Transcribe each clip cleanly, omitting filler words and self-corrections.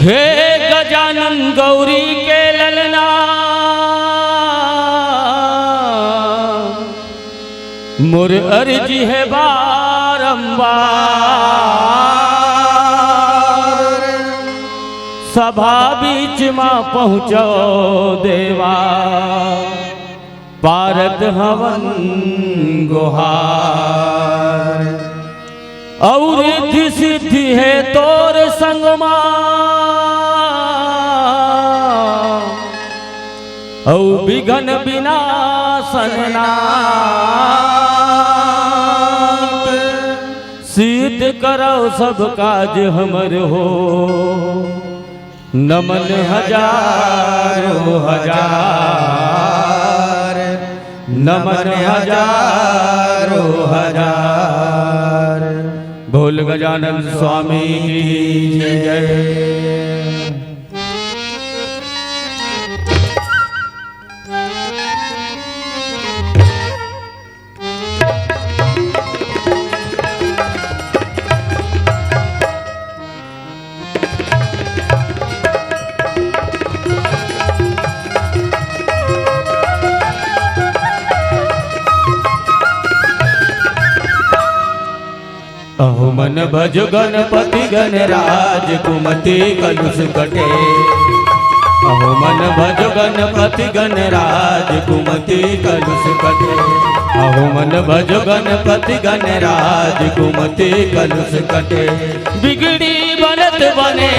हे गजानन गौरी के ललना मुर अर्जी है बारंबार सभा बीच मां पहुँचो देवा पारत हवन गुहार और रिद्धि सिद्धि है तोर संगमा औ विघन विनाशनाथ सिद्ध करो सब काज हमर हो नमन हजारों हजार नमन हजारों हजार। बोल गजानन स्वामी की जय। अहो मन भज गणपति गणराज कुमति कलुष कटे। अहो मन भज गणपति गणराज कुमति कलुष कटे। अहो मन भज गणपति गणराज कुमति कलुष कटे। बिगड़ी बनत बने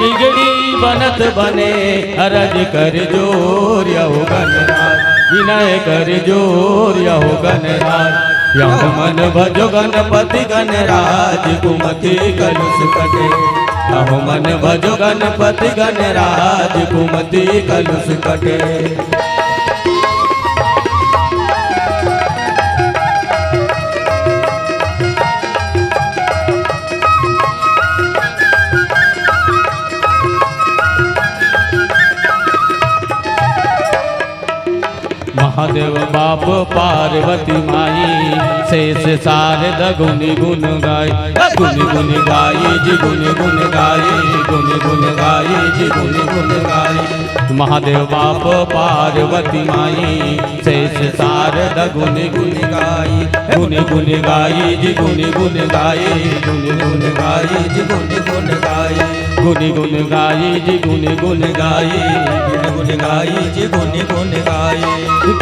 बिगड़ी बनत बने अरज कर जोर यहो गणराज विनय कर जोर यहो गणराज। यहो मन भजो गणपति गणराज कुमति कलुष कटे। यहो मन भजो गणपति गणराज कुमति कलुष कटे। महादेव बाप पार्वती माई शेष शारद गुनि गुन गाई गुनि गुन गाई जी गुनि गुन गाई गुनि गुन गाई जी गुनि गुन गाई। महादेव बाप पार्वती माई शेष शारद गुनि गुन गाई गुनि गुन गाई जी गुनि गुन गाई गुनि गुन गाई जी गुनि गुन गाई गुनि गुन गाई जी गुनि गुन गाई गुनि गुन गाई जी गुनि गुन गाई।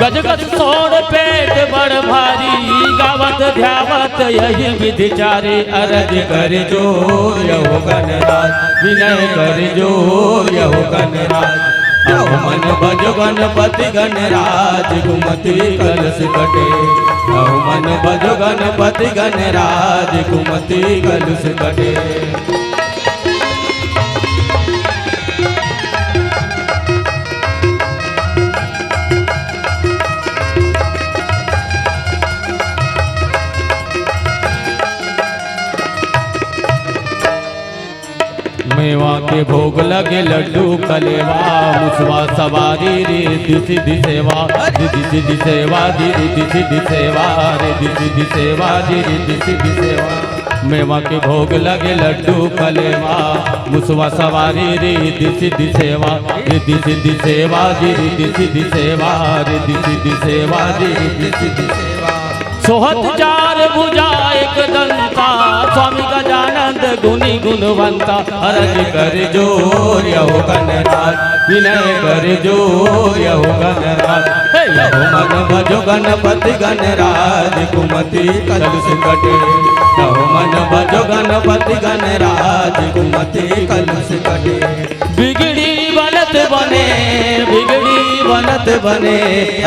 गज गज सोड़ पेट बड़ भारी गावत ध्यावत यही विधि चारे अरज कर जोर यहो गणराज विनय कर जोर यहो गणराज। यहो मन भजो गणपति गणराज कुमति कलुष कटे। यहो मन भजो गणपति गणराज कुमति कलुष कटे। मेवा के भोग लगे लड्डू कलेवा मुसवा सवारी रिद्धि सिद्धि सेवा रिद्धि सिद्धि सेवा रिद्धि सिद्धि सेवा रिद्धि सिद्धि सेवा रिद्धि सिद्धि सेवा। मेवा के भोग लगे लड्डू कलेवा मुसवा सवारी रिद्धि सिद्धि सेवा रिद्धि सिद्धि सेवा रिद्धि सिद्धि सेवा रिद्धि सिद्धि सेवा रिद्धि सिद्धि सेवा। सोहत चार भुजा एक दंता स्वामी गजानंद गुनि गुणवंता अरज कर जोर यहो गणराज विनय कर जोर यहो गणराज। यहो मन भजो गणपति गणराज कुमति कलुष कटे। यहो मन भजो गणपति गणराज कुमति कलुष कटे। बिगड़ी बनत बने बिगड़ी बनत बने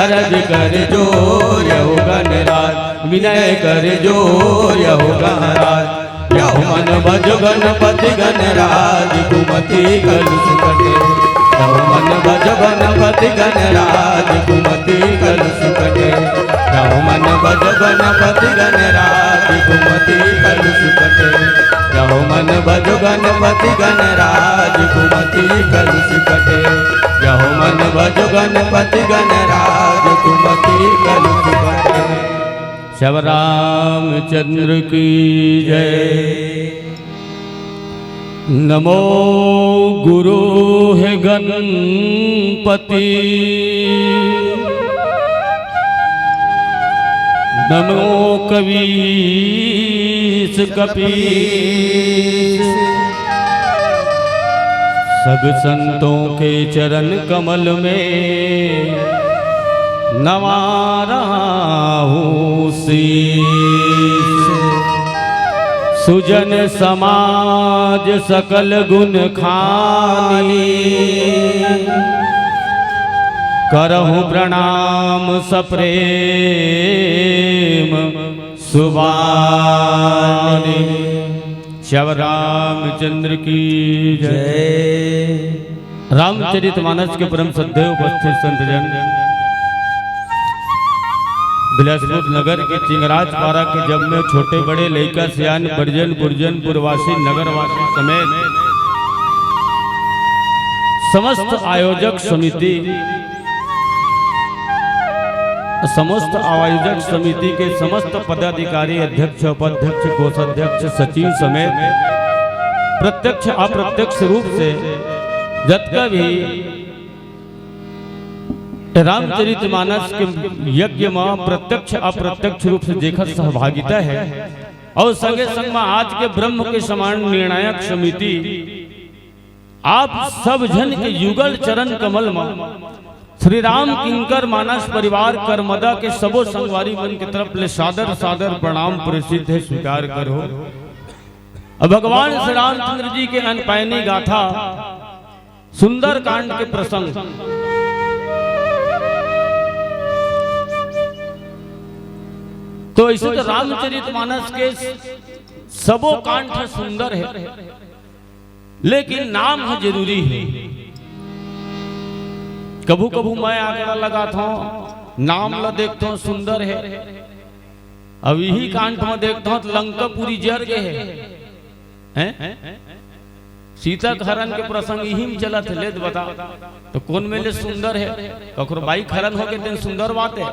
अरज कर जोर यहो गणराज विनय कर जोर यहो गणराज। यहो मन भजो गणपति गणराज कुमति कलुष कटे। यहो मन भजो गणपति गणराज कुमति कलुष कटे। यहो मन भजो गणपति गणराज कुमति कलुष कटे। यहो मन भजो गणपति गणराज कुमति कलुष कटे। यहो मन भजो गणपति गणराज कुमति कलुष कटे। शिव रामचंद्र की जय। नमो गुरु है गणपति, नमो कबीर कपीस, सब संतों के चरण कमल में नवा रहा हूँ शीश। सुजन समाज सकल गुण खानी, करहूँ प्रणाम सप्रेम सुबानी। श्री रामचंद्र की जय। रामचरितमानस के परम श्रद्धेय उपस्थित संतजन, बिलासपुर नगर के चिंगराजपारा के जब में छोटे बड़े लइका सियान बर्जन बुर्जन पुरवासी नगरवासी समेत समस्त आयोजक समिति, समस्त आयोजक समिति के समस्त पदाधिकारी, अध्यक्ष उपाध्यक्ष कोषाध्यक्ष सचिव समेत प्रत्यक्ष अप्रत्यक्ष रूप से जतका भी रामचरितमानस के यज्ञ में प्रत्यक्ष अप्रत्यक्ष रूप से जेकर सहभागिता है और संगे संग में आज के ब्रह्म के समान निर्णायक समिति आप सब जन के युगल चरण कमल में श्री राम किंकर मानस परिवार करमदा के सबो संगवारी मन की तरफ ले सादर सादर प्रणाम प्रेषित है, स्वीकार करो। भगवान श्री रामचंद्र जी के अनपायनी गाथा सुंदर कांड के प्रसंग, तो इसे तो रामचरितमानस के सबो कांड सुंदर है, लेकिन नाम जरूरी है। कभू कभू मैं आगरा लगाता हूँ, नाम ला देखता हूँ सुंदर है। अब यही कांड में देखता हूँ लंका पूरी जर गए हैं। सीता हरण के प्रसंग यही में चला थे, ले बता तो कौन मेले सुंदर है? ओकर बाई हरण हो गए सुंदर बात है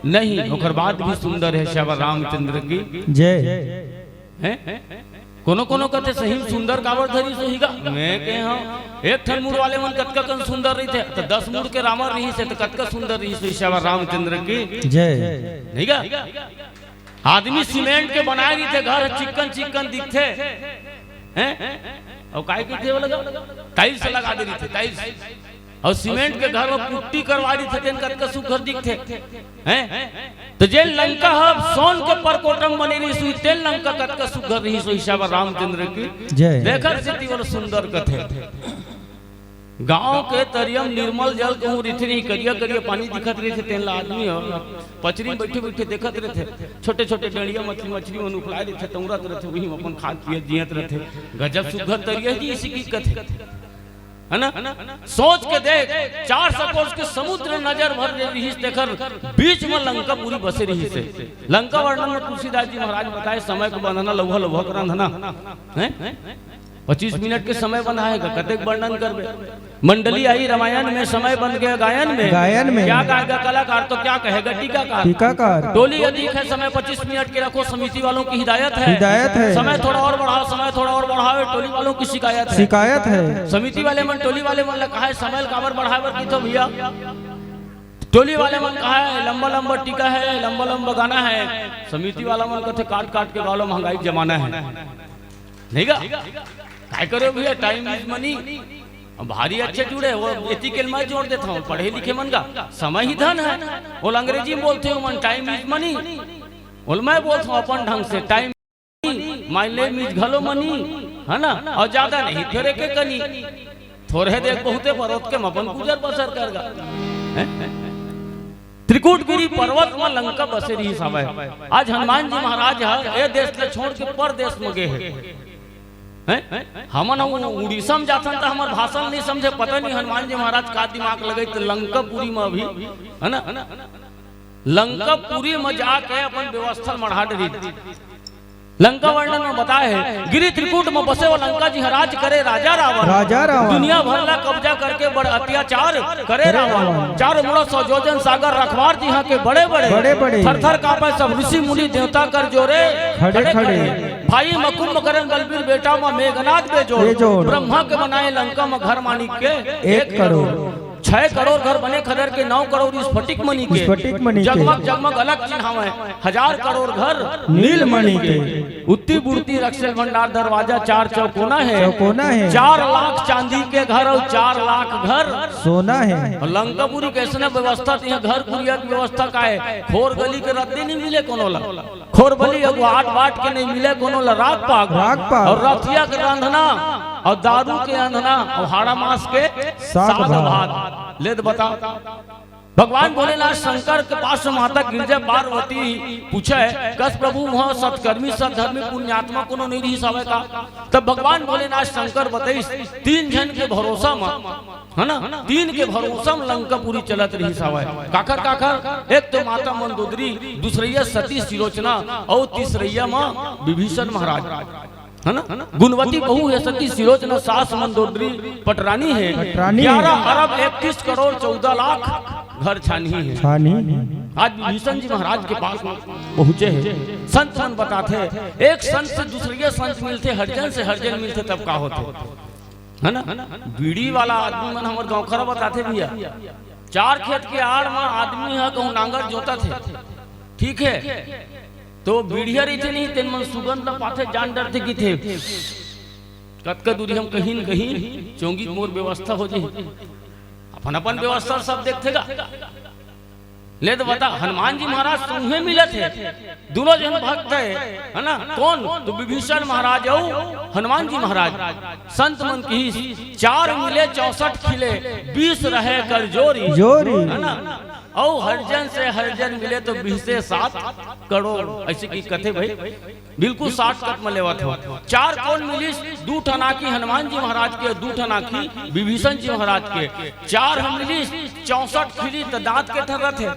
नहीं, ओकर बात भी सुंदर है। श्री रामचंद्र की जय। कोनो कोनो कहते सही सुंदर कावर धरी सोहीगा, मैं कहे हाँ एक ठन मूड वाले मन कतका कन सुंदर रही थे तो 10 मूड के रामर रही से तो कतका सुंदर रही सो। श्री रामचंद्र की जय। नहीं का आदमी सीमेंट के बनाए रही थे घर, चिकन चिकन दिखते हैं और काय की थे वो लगा टाइल्स लगा दे रही थे, टाइल्स और सीमेंट के घर में पुट्टी करवा दी थे, कतका सुघर दिखते हैं। तो जे लंका हब सोन के परकोटम बनी रही सुई तेल लंका कतका सुघर रही सो। श्री रामचंद्र की जय। देखर सिटी वाला सुंदर कथे गांव के तरियम निर्मल जल कहूं रिथी नहीं, करिया करिया पानी दिखत रही थे, तेल आदमी और पचरी बैठे बैठे देखत रहे थे। छोटे छोटे डंडिया मछली मछली मन उखला रहे थे, तौरत रहे थे, वही अपन खाद पिए जियत रहे थे। गजब सुघर तरिया जी इसी की कथे है ना। सोच के देख 400 कोस के समुद्र नजर भर रही देखकर बीच में लंका पूरी बसे रही से। लंका वर्णन में तुलसीदास जी महाराज बताए समय को बंधना लौहा लौहा कर रंधना है। 25 मिनट के समय बंधाएगा, कतेक वर्णन करबे। मंडली आई रामायण में, समय बन गया गायन में क्या कहेगा कलाकार तो क्या कहेगा टीकाकार। टोली यदि है समय 25 मिनट के रखो, समिति वालों की हिदायत है। समय थोड़ा और बढ़ाओ, समय थोड़ा और बढ़ाओ, टोली वालों की शिकायत है। समिति वाले मन टोली वाले मन कहा है समय काबर बढ़ाए की तो भैया, टोली वाले मन कहा है लंबा लंबा टीका है, लंबा लंबा गाना है। समिति वाला मन कहते काट काट के गालो, महंगाई जमाना है नहीं का काय करो भैया, टाइम इज मनी। भारी अच्छे जुड़े वो एथिकल मैं जोड़ देता हूँ, पढ़े लिखे मन का समय ही धन है। वो अंग्रेजी में बोलते हो मन टाइम इज मनी, बोल मैं बोलता हूँ अपन ढंग से टाइम माय नेम इज घलो मनी है ना। और ज्यादा नहीं थोड़े के कनी थोड़े देख बहुते पर्वत के अपन गुजर बसर करगा। त्रिकूटगिरी पर्वत में लंका बसे रही सब। आज हनुमान जी महाराज ये देश ले छोड़ के परदेश में गए हैं। हमन उड़ीसा में जाता था, हमार भाषण नहीं समझे, पता नहीं हनुमान जी महाराज का दिमाग लगे तो लंकापुरी में अभी है ना, लंकापुरी में जाके अपन व्यवस्था मढ़ा दी। लंका वर्णन में बताए है गिरी त्रिकूट में बसे वो लंका जी हराज करे राजा रावण। दुनिया भर ला कब्जा करके बड़ अत्याचार करे रावण। चारों मुड़ा 100 योजन सागर रखवार जी यहाँ के बड़े बड़े थर थर कांपे सब ऋषि मुनि देवता कर जोरे खड़े खड़े। फाई मकुम करन बलबीर बेटा में मेघनाथ बेजोड़ ब्रह्मा के बनाए लंका में घर मानिक के 1 करोड़ 6 करोड़ घर बने खदर के 9 करोड़ स्फटिक मणि के जगमग जगमग अलग चिन्हाव है 1000 करोड़ घर नील मणि के उत्ती बुड़ती रक्षल भंडार दरवाजा 4 चौकोना है 4 लाख चांदी के घर और 4 लाख घर सोना है। और लंकापुरी कैसे व्यवस्था थी घर पुरिया की व्यवस्था का है खोर गली के रद्दी नहीं मिले कोनो ला खोर बली अब आट बाट के नहीं मिले कोनो ला राग पाग और रथिया के रंधना और दारू के अंधना और हाड़ा मास के साग भात ले बता। भगवान भोलेनाथ शंकर के पास माता गिरजा पार्वती पूछे कस प्रभु वहाँ सत्कर्मी सद्धर्मी पुण्यात्मा कोनो नहीं रही सावे का। तब भगवान भोलेनाथ शंकर बताइस 3 जन के भरोसा में है ना 3 के भरोसा में लंकापुरी चलत रही सावे काकर काकर। एक तो माता मंदोदरी दूसरैया सती सिलोचना और तीसरैया माँ विभीषण महाराज है ना गुणवती बहू है सती सिलोचना सास मंदोदरी पटरानी है 11 अरब 31 करोड़ 14 लाख घर छानी है। आज विभीषण जी महाराज के पास पहुँचे हैं संत मन बताते एक संत से दूसरे संत मिलते हरजन से हरजन मिलते तब का होते है ना। बीड़ी वाला आदमी मन हमारे गाँव खरा बताते भैया 4 खेत के आड़ में आदमी है कहूँ नांगर जोता थे ठीक है तो बीड़िया रही थे नहीं तेन मन सुगंध न पाते जान डरते की थे कतका दूरी हम कहीं न कहीं चौंगी मोर व्यवस्था हो जाए अपन अपन व्यवस्था सब देखतेगा ले तो बता हनुमान जी महाराज तुम्हें मिले थे दोनों जन भक्त है ना कौन तो विभीषण महाराज हनुमान जी महाराज संत मन की 4 मिले 64 खिले 20 रहे कर जोरी है ना और हरजन से हरजन मिले तो 20 से 7 करोड़ ऐसे की कथे भाई बिल्कुल 60 कट में लेवत हो। 4 कौन मिली 2 ठनाकी हनुमान जी महाराज के 2 ठनाकी विभीषण जी महाराज के 4 हम मिली 64 खिली तो दांत के थर थे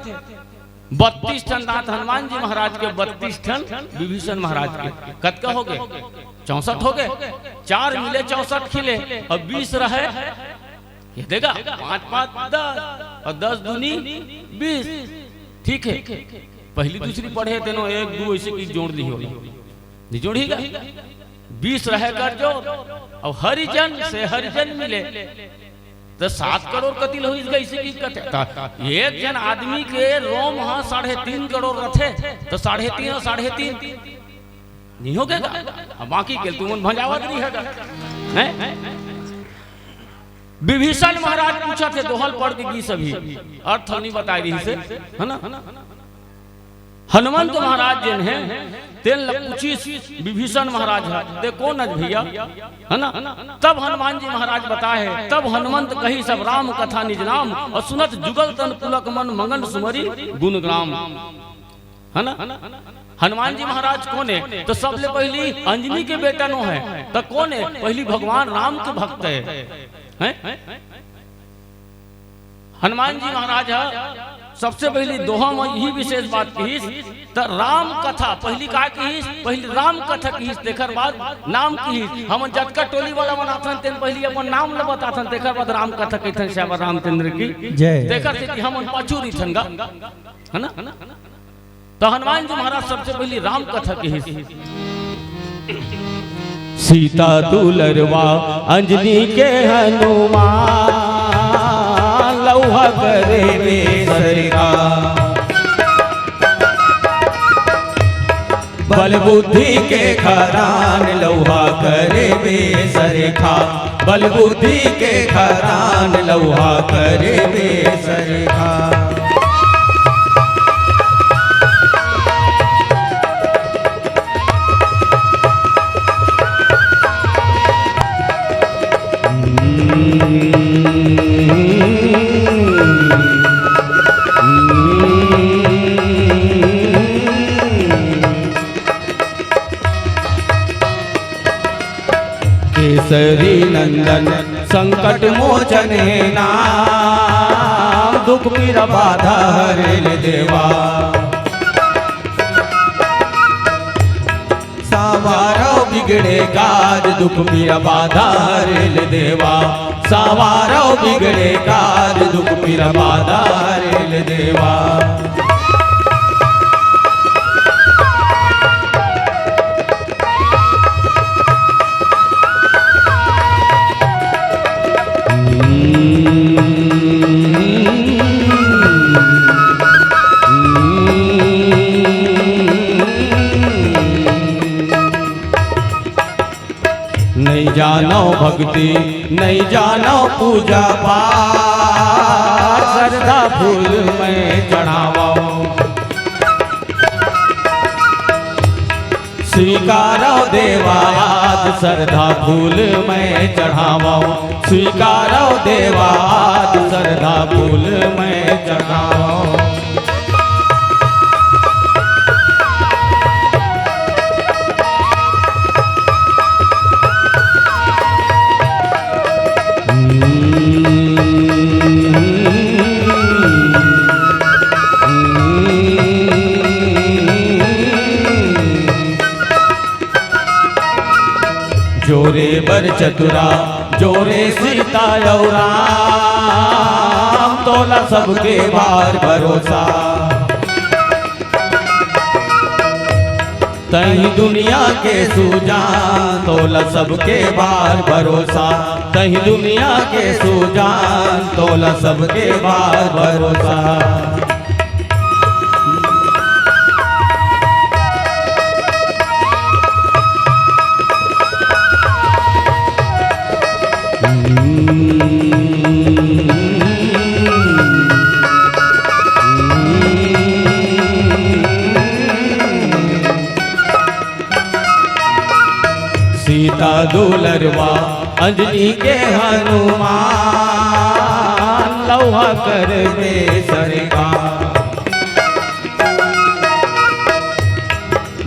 32 टन दांत हनुमान जी महाराज के 32 टन विभीषण महाराज के कत का हो गए 64 हो गए 4 मिले 64 खिले और 20 रहे ये देगा 5 5 10 और 10 दूनी 20 ठीक है। पहली दूसरी पढ़े तेनो 1 2 ऐसे की जोड़ दी होगी जोड़ीगा 20 रहे कर जो और हरिजन से हरिजन मिले तो 7 करोड़ कतिल हो इसे की कथे एक जन आदमी के रोम हाँ 3.5 करोड़ रथे तो 3.5 और 3.5 नहीं हो गएगा बाकी के तुम भंजावत नहीं है। विभीषण महाराज पूछा थे दोहल पढ़ दी सभी अर्थ नहीं बताई रही से है ना। हनुमंत महाराज जिन है तेल पूछी विभीषण महाराज है ते कौन है भैया है ना। तब हनुमान जी महाराज बताए तब हनुमंत कही सब राम कथा निज नाम और सुनत जुगल तन पुलक मन मंगन सुमरी गुणग्राम है ना। हनुमान जी महाराज कौन है तो सबले पहली अंजनी के बेटा नो है तो कौन है पहली भगवान राम के भक्त है। हनुमान जी महाराज सबसे पहली दोहा में यही विशेष बात की तो राम कथा पहली का की पहली राम कथा की देखर बाद नाम की हम जटका टोली वाला बनाथन तेन पहली अपन नाम ल बताथन देखर बाद राम कथा कहथन श्याम रामचंद्र की जय देखर से कि हम पचूरी थनगा है ना। तो हनुमान जी महाराज सबसे पहली राम कथा की सीता दुलरवा अंजनी के हनुमान लौहा करे वे सरका बल बुद्धि के खरान लौहा करे वे सरखा बल बुद्धि के खरान लौहा करे वे सरखा। केसरी नंदन संकट मोचन नाम दुख पीरा बाधा हरेल देवा सावारो बिगड़े काज दुख पीरा बाधा हरेल देवा सावारो बिगड़े काज दुख पीरा बाधा हरेल देवा। बुद्धि नहीं जानो पूजा पाठ श्रद्धा फूल मैं चढ़ावाऊं स्वीकारो देवा आज श्रद्धा फूल मैं चढ़ावाऊं स्वीकारो देवा आज श्रद्धा फूल मैं चढ़ावाऊं जोरे बर चतुरा जोरे सीता और राम तोला सबके बार भरोसा तही दुनिया के सुजान तोला सबके बार भरोसा तही दुनिया के सुजान तोला सबके बार भरोसा सीता दुलरवा अंजनी के हनुमान लौहा कर बेसरका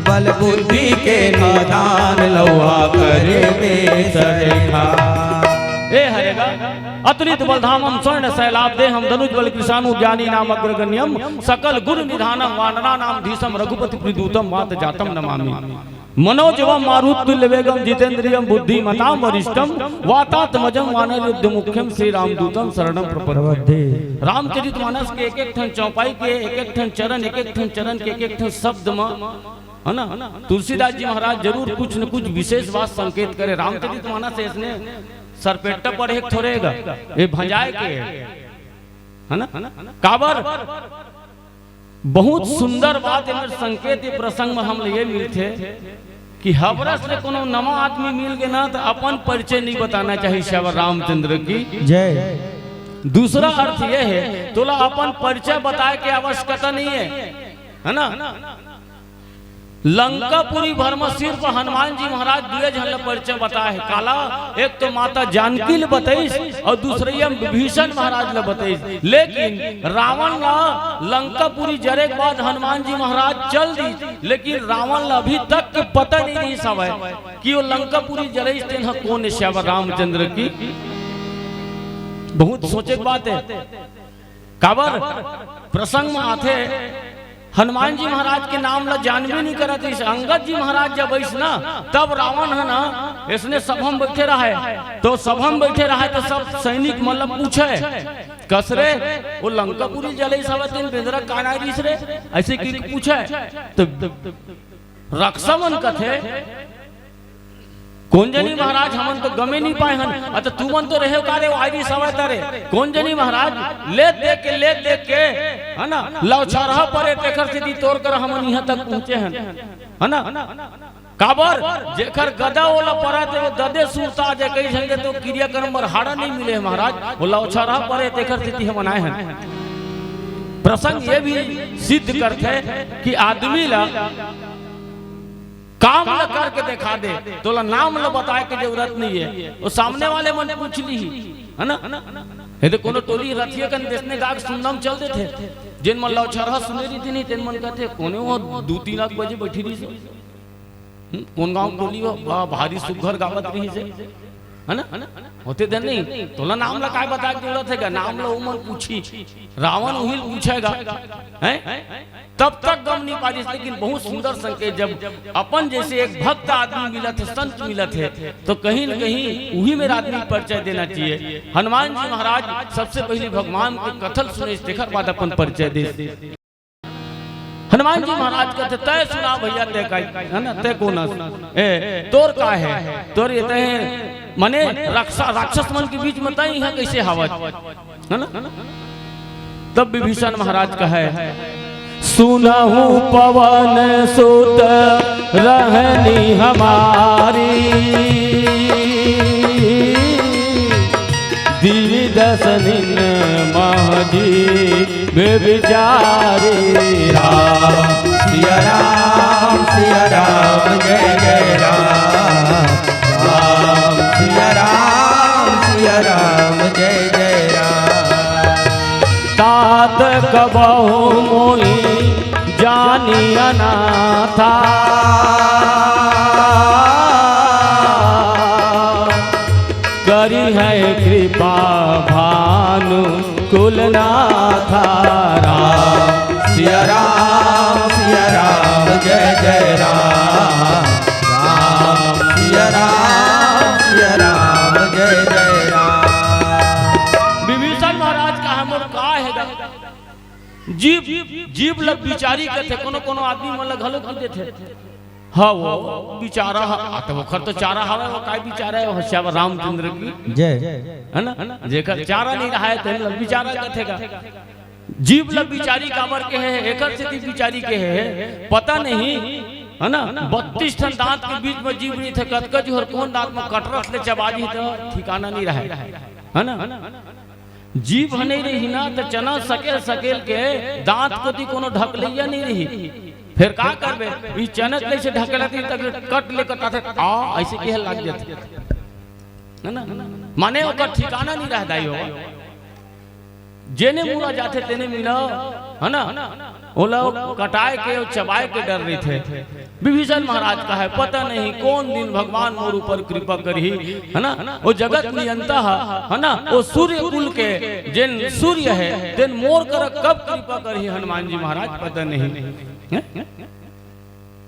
बल बुद्धि के निदान लौहा कर बेसरका ए हरेगा अतुलित बलधामम स्वर्ण शैलाब्दे हम धनुज बल कृषाणु ज्ञानी नाम अग्रगण्यम सकल गुरु निधानम वानरा नाम धीसम रघुपति प्रीदूतम मात जातम नमामि मनोजवम मारुतुल्य वेगम जितेंद्रियम बुद्धिमताम वरिष्ठम वातात्मजम वानरयुद्ध मुख्यम श्री रामदूतम शरणम प्रपद्ये रामचरितमानस के एक एक ठन चौपाई के एक एक ठन चरण के एक एक ठन शब्द में है ना तुलसीदास जी महाराज जरूर कुछ न कुछ विशेष बात संकेत करे रामचरितमानस से इसने सरपेटा पर एक थोड़ेगा ये भंजाए के है ना काबर बहुत सुंदर बात इनर संकेत ये प्रसंग में हम लिए मिलते कि हबरस से कोनो नवा आदमी मिल गए ना तो अपन परिचय नहीं बताना चाहिए श्यावर रामचंद्र की जय दूसरा अर्थ यह है तोला अपन परिचय बताए की आवश्यकता नहीं है ना लंकापुरी भरमसीर पर हनुमान जी महाराज दिए झल परिचय बताए है काला एक तो माता जानकी ले बताइस और दूसरे विभीषण महाराज ले बताइस लेकिन रावण ला लंकापुरी जरे के बाद हनुमान जी महाराज चल दी लेकिन रावण ला अभी तक के पता नहीं सब है कि वो लंकापुरी जरे कौन है श्यावर रामचंद्र की बहुत सोचे की बात है काबर प्रसंग में आते हनुमान जी महाराज के नाम ला जानबे नहीं करत इस अंगद जी महाराज जब ऐस ना तब रावण है ना इसने सभम बैठे रहे तो सभम बैठे रहे तो सब सैनिक मतलब पूछे कसरे वो लंकापुरी जले सब दिन बेदरा कानारिस रे ऐसे की पूछे तो रक्षावन कथे कौन जनी महाराज हमन तो गमे नहीं पाए हन अच्छा तू मन तो रहे कारे आईरी सवाय तारे कौन जनी महाराज ले देख के है ना लौछरहा परे तेखर सीधी तोड़ कर हमन यहां तक पहुंचे हन है ना काबर जेखर गदा ओला परा ते वो ददे सूता जे कई संगे तो क्रियाक्रम पर हाड़ा नहीं मिले महाराज वो लौछरहा परे तेखर सीधी हम आए हन प्रसंग ये भी सिद्ध करते कि आदमी ला काम ल करके दिखा दे तो नाम ल बताए के जरूरत नहीं है वो सामने वाले मन पूछ ली है ना ये तो कोनो टोली रथिया कन देशने गाग सुनम चल देते जिन मन लौछरहा सुने रही थी नहीं तेन मन कहते कोने वो 2-3 बजे बैठी रही से कौन गांव टोली वो भारी सुघर गावत रही से है ना होते दिन नहीं तोला नाम ला काय बता के जरूरत है नाम ला उमन पूछी रावण उहिल पूछेगा हैं तब तक गम नहीं पाई लेकिन बहुत सुंदर संकेत जब अपन जैसे एक भक्त आदमी मिला थे संत मिला थे तो कहीं न कहीं वही मेरा आदमी परिचय देना चाहिए हनुमान जी महाराज सबसे पहले भगवान के कथन सुने देखकर बाद अपन परिचय दे हनुमान जी महाराज कहते तय सुना भैया तय का है ना तय कौन ए तोर का है तोर ये तय माने राक्षस मन के बीच में तय है कैसे हावत है ना तब विभीषण महाराज का है सुनहु पवन सुत रहनी हमारी दसनिन महजी बेविचारी राम सिया राम जय जय राम राम सिया राम जय जय राम। तात कबहु मोहि जानी अनाथा करी है कृपा भानु कुलनाथा राम सिया राम जय जय राम राम सिया राम जय जय राम। विभीषण महाराज का हमर का है जीव लग बिचारी के थे कोनो कोनो आदमी मन लग हलो की थे हाँ वो बिचारा तो ओखर तो चारा हवे वो काय बिचारा है श्याम रामचंद्र की जय है ना जेकर चारा नहीं रहा है तो बिचारा कथेगा जीव लग बिचारी काबर के है एकर से बिचारी के है पता नहीं है ना 32 ठन दांत के बीच में जीव नहीं थे कतकज और कौन दांत में कटरस ले चबाजी तो ठिकाना नहीं रहा है ना जीव नहीं रही ना तो चना सकेल के दांत को दी कोनो ढक लिया नहीं रही फिर का करबे ई चनक ले से ढकलती तक कट ले कटा थे आ ऐसे के लग जाते है ना माने ओकर ठिकाना नहीं रह दाई हो जेने मुरा जाते तेने मिला है ना ओला कटाए के और चबाए के डर रहे थे। विभीषण महाराज का है पता नहीं कौन दिन भगवान मोर ऊपर कृपा करही है ना वो जगत नियंता है ना वो सूर्य कुल के जिन सूर्य है दिन मोर कर कब कृपा करही हनुमान जी महाराज पता नहीं।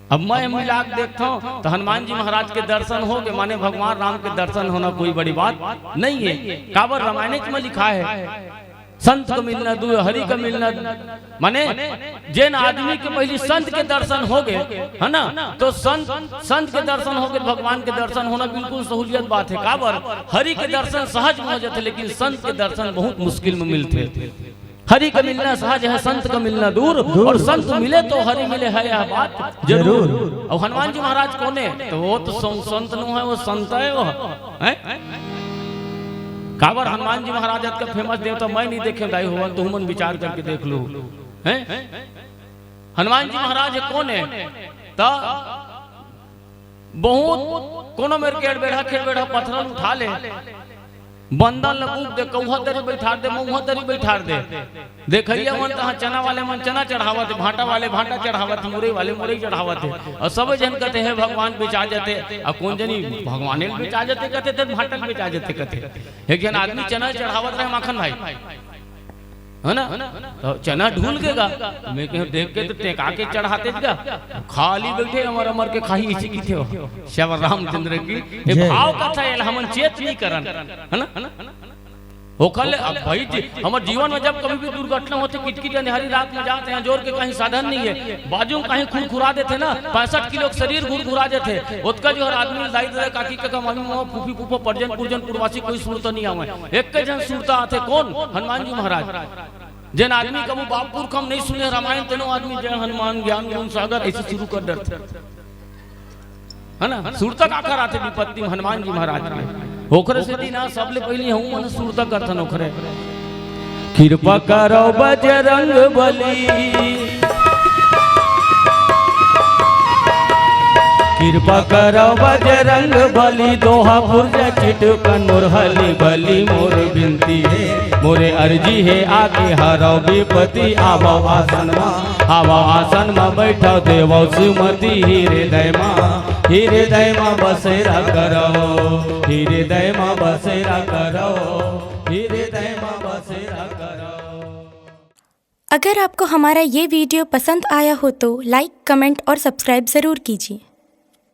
अब मैं मिला के देखता हूँ तो हनुमान जी महाराज के दर्शन हो गए माने भगवान राम के दर्शन होना कोई बड़ी बात नहीं है। काबर रामायण में लिखा है संत को मिलना दू हरि का मिलना माने जिन आदमी के पहले संत के दर्शन हो गए है ना तो संत के दर्शन हो गए भगवान के दर्शन होना बिल्कुल सहूलियत बात है। काबर हरि के दर्शन सहज में हो जाते लेकिन संत के दर्शन बहुत मुश्किल में मिलते। हरि का मिलना सहज है संत का मिलना दूर और संत मिले तो हरि मिले है यह बात जरूर। और हनुमान जी महाराज कौन है तो वो तो संत नु है वो संत है वो है काबर हनुमान जी महाराज का फेमस देवता मैं नहीं देखे दाई हुआ तो हुमन विचार करके देख लो हैं हनुमान जी महाराज कौन है तो बहुत कोनो मेरे के बैठा खेल बैठा पत्थर उठा ले बंदन लगूक दे कौहा तरी बैठा दे मुंह तरी बैठा दे देखिए मन तहां चना वाले मन चना चढ़ावत भाटा वाले भाटा चढ़ावत मुरई वाले मुरई चढ़ावत और सब जन कहते हैं भगवान बेचा जाते और कौन जनी भगवान बेचा जाते कहते थे भाटा बेचा जाते कहते एक जन आदमी चना चढ़ावत रहे माखन भाई है ना तो चना ढूल गेगा मैं कह देख के तो टेका के चढ़ाते जा खाली बैठे अमर अमर के खाई इसी की थे श्याम रामचंद्र की ये भाव कथा है हमन चेत नहीं करन है ना होकल अब भाई जी हमारे जीवन में जब कभी भी दुर्घटना होती किटकिट अंधेरी रात में जाते हैं जोर के कहीं साधन नहीं है बाजू कहीं खून खुरा देते ना 65 किलो शरीर घुरा देते उसका जो हर आदमी दाई दादा काकी का मम्मी मामा फूफी फूफो परजन पुरजन पूर्वासी कोई सुरत नहीं आवे एक के जन सुरता आते कौन हनुमान जी महाराज जन आदमी कबू बापुर कम नहीं सुने रामायण तेनो आदमी जय हनुमान ज्ञान गुण सागर ऐसे शुरू कर डरते है ना सुरता आखर आते विपत्ति हनुमान जी महाराज में ओखरे से दीना सबले पहले हूं मन सुरता करथन ओखरे कृपा करो बजरंग बली कृपा करो बजरंग बली दोहा पुरज चिटकन मोर हली बली मोर बिनती है मोरे अर्जी है आके हरो विपत्ति आवो आसन में बैठो देवो सुमति हृदय मां बसेरा करो हृदय मां बसेरा करो हृदय मां बसेरा करो। अगर आपको हमारा ये वीडियो पसंद आया हो तो लाइक, कमेंट और सब्सक्राइब ज़रूर कीजिए।